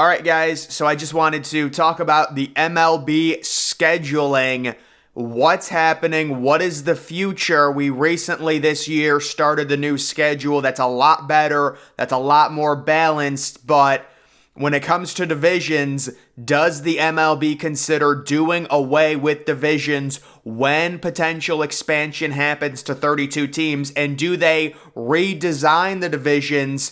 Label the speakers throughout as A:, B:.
A: All right, guys, so I just wanted to talk about the MLB scheduling. What's happening? What is the future? We recently this year started the new schedule that's a lot better, that's a lot more balanced, but when it comes to divisions, does the MLB consider doing away with divisions when potential expansion happens to 32 teams? And do they redesign the divisions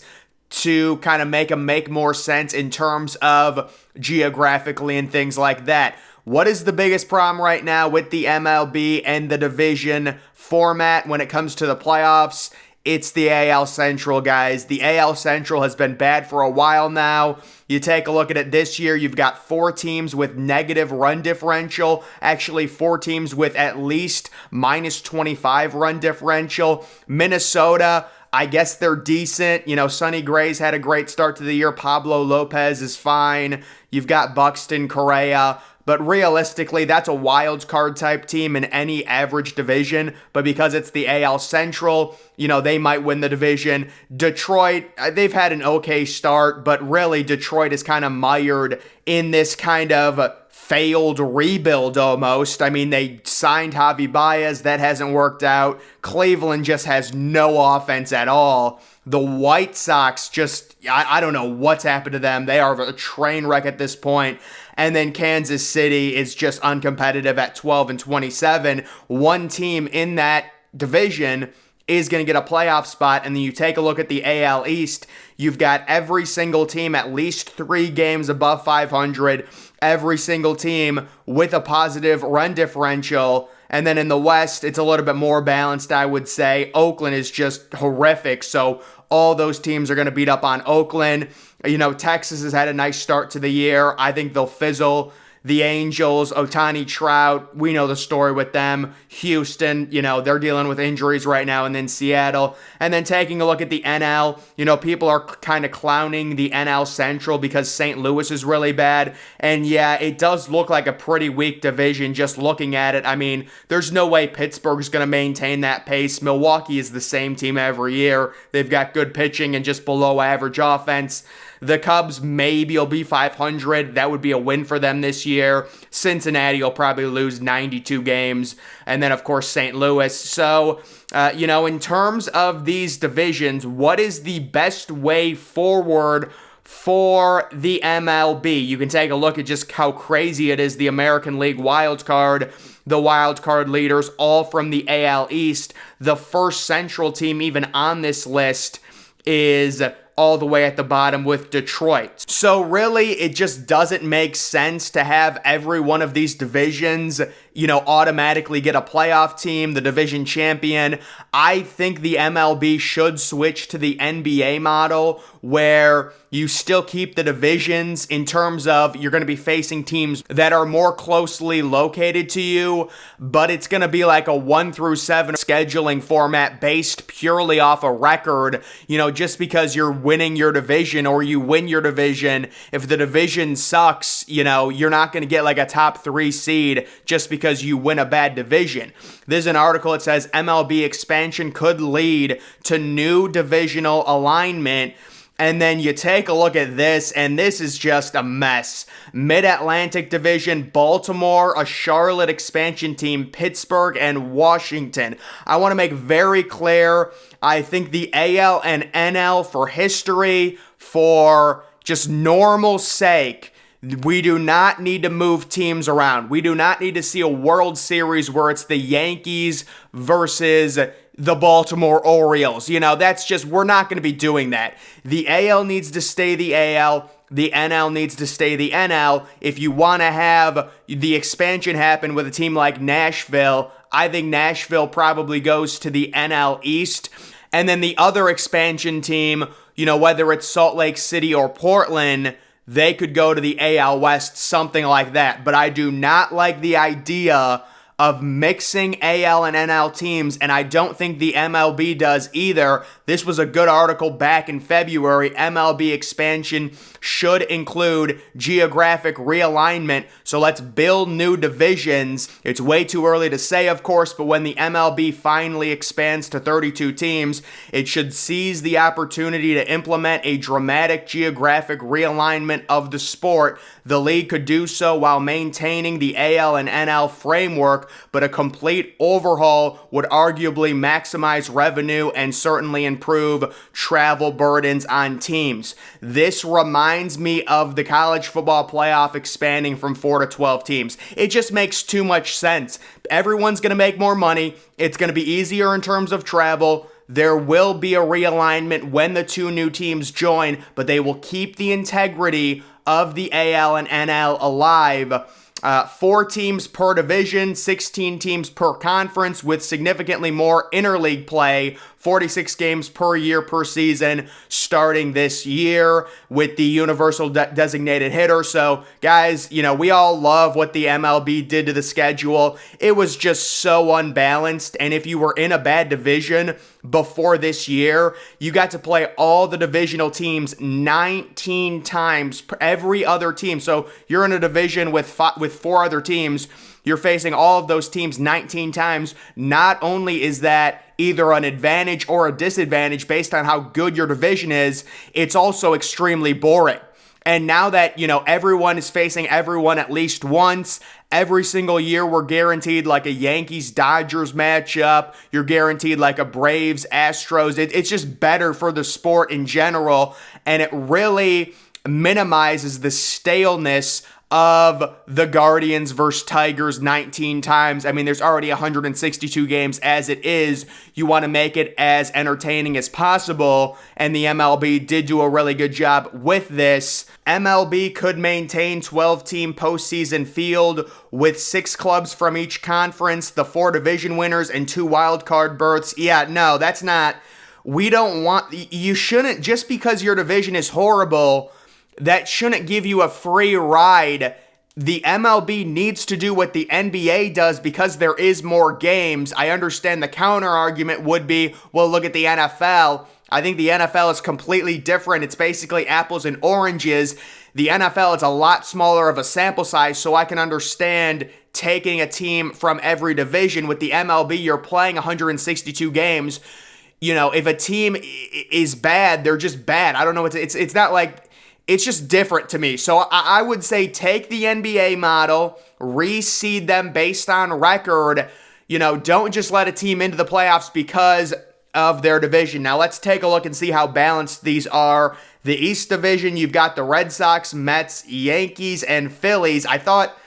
A: to kind of make them make more sense in terms of geographically and things like that? What is the biggest problem right now with the MLB and the division format when it comes to the playoffs? It's the AL Central, guys. The AL Central has been bad for a while now. You take a look at it this year, you've got 4 teams with negative run differential. Actually, 4 teams with at least minus 25 run differential. Minnesota, I guess they're decent. You know, Sonny Gray's had a great start to the year. Pablo Lopez is fine. You've got Buxton, Correa. But realistically, that's a wild card type team in any average division. But because it's the AL Central, you know, they might win the division. Detroit, they've had an okay start, but really Detroit is kind of mired in this kind of failed rebuild almost. I mean, they signed Javi Baez. That hasn't worked out. Cleveland just has no offense at all. The White Sox just, I don't know what's happened to them. They are a train wreck at this point. And then Kansas City is just uncompetitive at 12-27. One team in that division is going to get a playoff spot. And then you take a look at the AL East. You've got every single team at least 3 games above 500. Every single team with a positive run differential. And then in the West, it's a little bit more balanced, I would say. Oakland is just horrific. So all those teams are going to beat up on Oakland. You know, Texas has had a nice start to the year. I think they'll fizzle. The Angels, Ohtani, Trout, we know the story with them. Houston, you know, they're dealing with injuries right now. And then Seattle. And then taking a look at the NL, you know, people are kind of clowning the NL Central because St. Louis is really bad. And yeah, it does look like a pretty weak division just looking at it. I mean, there's no way Pittsburgh's going to maintain that pace. Milwaukee is the same team every year. They've got good pitching and just below average offense. The Cubs maybe will be 500. That would be a win for them this year. Cincinnati will probably lose 92 games. And then, of course, St. Louis. So, you know, in terms of these divisions, what is the best way forward for the MLB? You can take a look at just how crazy it is. The American League wild card, the wild card leaders, all from the AL East. The first Central team even on this list is all the way at the bottom with Detroit. So really, it just doesn't make sense to have every one of these divisions, you know, automatically get a playoff team, the division champion. I think the MLB should switch to the NBA model where you still keep the divisions in terms of you're going to be facing teams that are more closely located to you, but it's going to be like a 1 through 7 scheduling format based purely off a record, you know, just because you're winning your division or you win your division. If the division sucks, you know, you're not going to get like a top 3 seed just because you win a bad division. There's an article that says MLB expansion could lead to new divisional alignment. And then you take a look at this, and this is just a mess. Mid-Atlantic Division, Baltimore, a Charlotte expansion team, Pittsburgh, and Washington. I want to make very clear, I think the AL and NL for history, for just normal sake, we do not need to move teams around. We do not need to see a World Series where it's the Yankees versus the Baltimore Orioles. You know, that's just, we're not going to be doing that. The AL needs to stay the AL. The NL needs to stay the NL. If you want to have the expansion happen with a team like Nashville, I think Nashville probably goes to the NL East. And then the other expansion team, you know, whether it's Salt Lake City or Portland, they could go to the AL West, something like that. But I do not like the idea of mixing AL and NL teams, and I don't think the MLB does either. This was a good article back in February. MLB expansion should include geographic realignment. So let's build new divisions. It's way too early to say, of course, but when the MLB finally expands to 32 teams, it should seize the opportunity to implement a dramatic geographic realignment of the sport. The league could do so while maintaining the AL and NL framework, but a complete overhaul would arguably maximize revenue and certainly improve travel burdens on teams. This reminds me of the college football playoff expanding from 4 to 12 teams. It just makes too much sense. Everyone's going to make more money. It's going to be easier in terms of travel. There will be a realignment when the two new teams join, but they will keep the integrity of the AL and NL alive. 4 teams per division, 16 teams per conference with significantly more interleague play, 46 games per year per season starting this year with the universal designated hitter. So guys, we all love what the MLB did to the schedule. It was just so unbalanced. And if you were in a bad division before this year, you got to play all the divisional teams 19 times, every other team. So you're in a division with 4 other teams. You're facing all of those teams 19 times. Not only is that either an advantage or a disadvantage based on how good your division is, it's also extremely boring. And now that, everyone is facing everyone at least once, every single year we're guaranteed like a Yankees-Dodgers matchup. You're guaranteed like a Braves-Astros. It's just better for the sport in general, and it really minimizes the staleness of the Guardians versus Tigers 19 times. I mean, there's already 162 games as it is. You want to make it as entertaining as possible, and the MLB did do a really good job with this. MLB could maintain 12-team postseason field with 6 clubs from each conference, the 4 division winners, and 2 wildcard berths. Yeah, no, that's not... We don't want... You shouldn't, just because your division is horrible, that shouldn't give you a free ride. The MLB needs to do what the NBA does because there is more games. I understand the counter argument would be, well, look at the NFL. I think the NFL is completely different. It's basically apples and oranges. The NFL is a lot smaller of a sample size, so I can understand taking a team from every division. With the MLB, you're playing 162 games. If a team is bad, they're just bad. I don't know. It's not like... It's just different to me. So I would say take the NBA model, reseed them based on record. Don't just let a team into the playoffs because of their division. Now let's take a look and see how balanced these are. The East Division, you've got the Red Sox, Mets, Yankees, and Phillies. I thought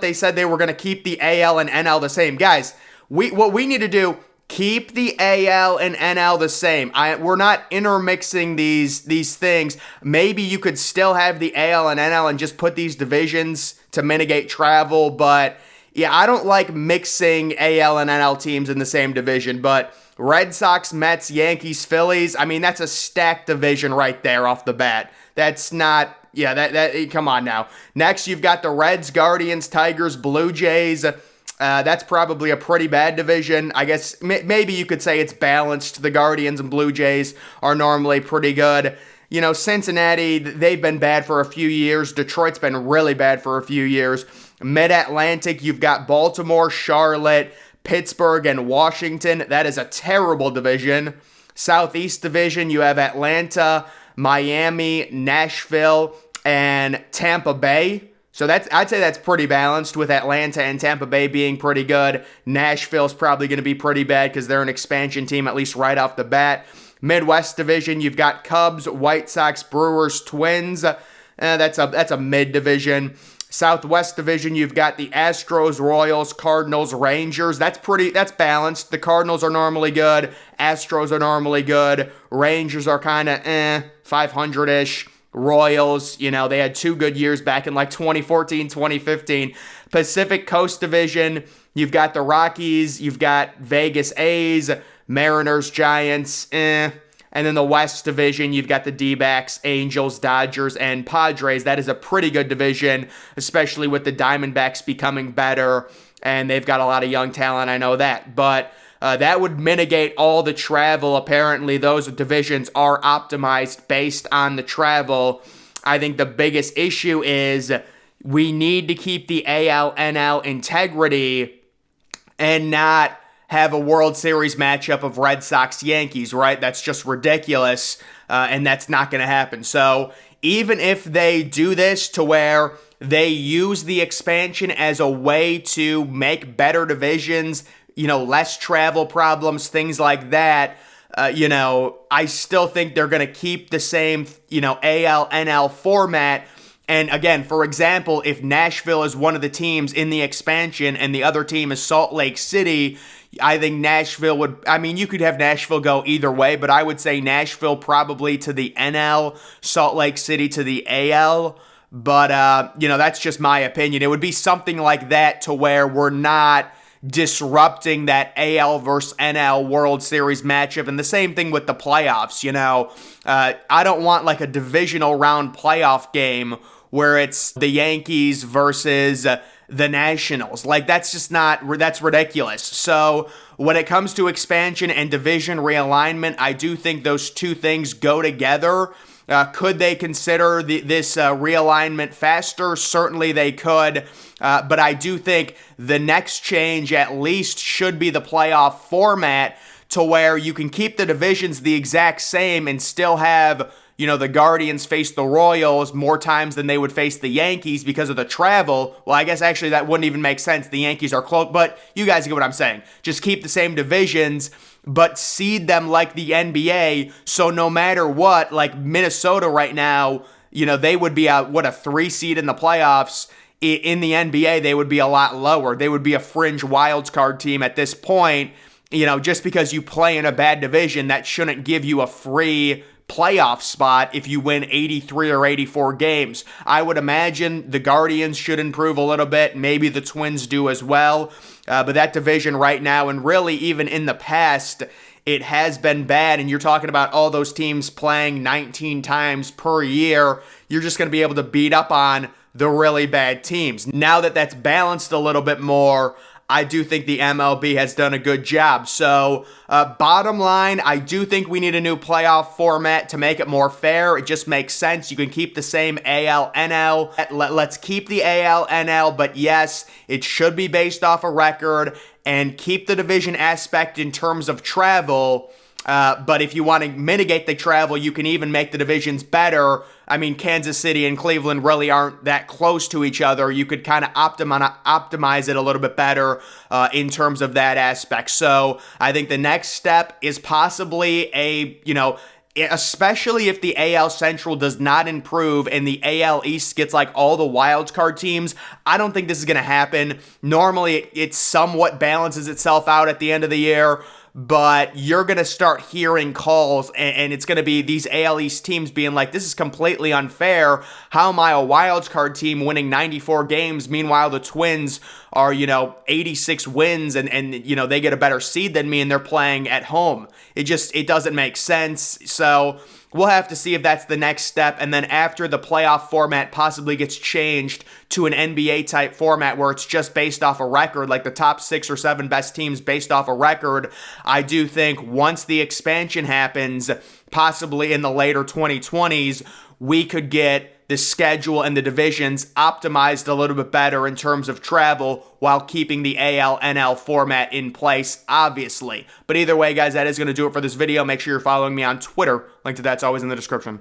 A: they said they were going to keep the AL and NL the same. Guys, what we need to do, keep the AL and NL the same. We're not intermixing these things. Maybe you could still have the AL and NL and just put these divisions to mitigate travel. But yeah, I don't like mixing AL and NL teams in the same division. But Red Sox, Mets, Yankees, Phillies, I mean, that's a stacked division right there off the bat. That's not... Yeah, that come on now. Next, you've got the Reds, Guardians, Tigers, Blue Jays. That's probably a pretty bad division. I guess maybe you could say it's balanced. The Guardians and Blue Jays are normally pretty good. Cincinnati, they've been bad for a few years. Detroit's been really bad for a few years. Mid-Atlantic, you've got Baltimore, Charlotte, Pittsburgh, and Washington. That is a terrible division. Southeast Division, you have Atlanta, Miami, Nashville, and Tampa Bay. So I'd say that's pretty balanced, with Atlanta and Tampa Bay being pretty good. Nashville's probably going to be pretty bad because they're an expansion team, at least right off the bat. Midwest Division, you've got Cubs, White Sox, Brewers, Twins. That's a mid division. Southwest Division, you've got the Astros, Royals, Cardinals, Rangers. That's balanced. The Cardinals are normally good. Astros are normally good. Rangers are kind of 500-ish. Royals, they had 2 good years back in like 2014, 2015. Pacific Coast Division, you've got the Rockies, you've got Vegas A's, Mariners, Giants, And then the West Division, you've got the D-backs, Angels, Dodgers, and Padres. That is a pretty good division, especially with the Diamondbacks becoming better, and they've got a lot of young talent, I know that. But that would mitigate all the travel. Apparently, those divisions are optimized based on the travel. I think the biggest issue is we need to keep the AL-NL integrity and not have a World Series matchup of Red Sox-Yankees, right? That's just ridiculous, and that's not going to happen. So even if they do this to where they use the expansion as a way to make better divisions, less travel problems, things like that, I still think they're going to keep the same, AL-NL format. And again, for example, if Nashville is one of the teams in the expansion and the other team is Salt Lake City, I think Nashville would, you could have Nashville go either way, but I would say Nashville probably to the NL, Salt Lake City to the AL. But, that's just my opinion. It would be something like that to where we're not disrupting that AL versus NL World Series matchup. And the same thing with the playoffs, I don't want like a divisional round playoff game where it's the Yankees versus the Nationals. Like, that's ridiculous. So when it comes to expansion and division realignment, I do think those two things go together. Could they consider this realignment faster? Certainly they could. But I do think the next change at least should be the playoff format to where you can keep the divisions the exact same and still have, the Guardians face the Royals more times than they would face the Yankees because of the travel. Well, I guess actually that wouldn't even make sense. The Yankees are close, but you guys get what I'm saying. Just keep the same divisions, but seed them like the NBA. So no matter what, like Minnesota right now, they would be a 3 seed in the playoffs. In the NBA, they would be a lot lower. They would be a fringe wildcard team at this point. Just because you play in a bad division, that shouldn't give you a free playoff spot if you win 83 or 84 games. I would imagine the Guardians should improve a little bit. Maybe the Twins do as well. But that division right now, and really even in the past, it has been bad. And you're talking about all those teams playing 19 times per year. You're just going to be able to beat up on the really bad teams. Now that that's balanced a little bit more, I do think the MLB has done a good job. So, bottom line, I do think we need a new playoff format to make it more fair. It just makes sense. You can keep the same AL-NL. Let's keep the AL-NL, but yes, it should be based off a record and keep the division aspect in terms of travel. But if you want to mitigate the travel, you can even make the divisions better. Kansas City and Cleveland really aren't that close to each other. You could kind of optimize it a little bit better in terms of that aspect. So I think the next step is possibly especially if the AL Central does not improve and the AL East gets like all the wild card teams. I don't think this is going to happen. Normally, it somewhat balances itself out at the end of the year. But you're going to start hearing calls, and it's going to be these AL East teams being like, this is completely unfair. How am I a wild card team winning 94 games? Meanwhile, the Twins are, 86 wins, and they get a better seed than me, and they're playing at home. It doesn't make sense. So we'll have to see if that's the next step. And then after the playoff format possibly gets changed to an NBA type format where it's just based off a record, like the top 6 or 7 best teams based off a record, I do think once the expansion happens, possibly in the later 2020s, we could get the schedule and the divisions optimized a little bit better in terms of travel while keeping the AL-NL format in place, obviously. But either way, guys, that is going to do it for this video. Make sure you're following me on Twitter. Link to that's always in the description.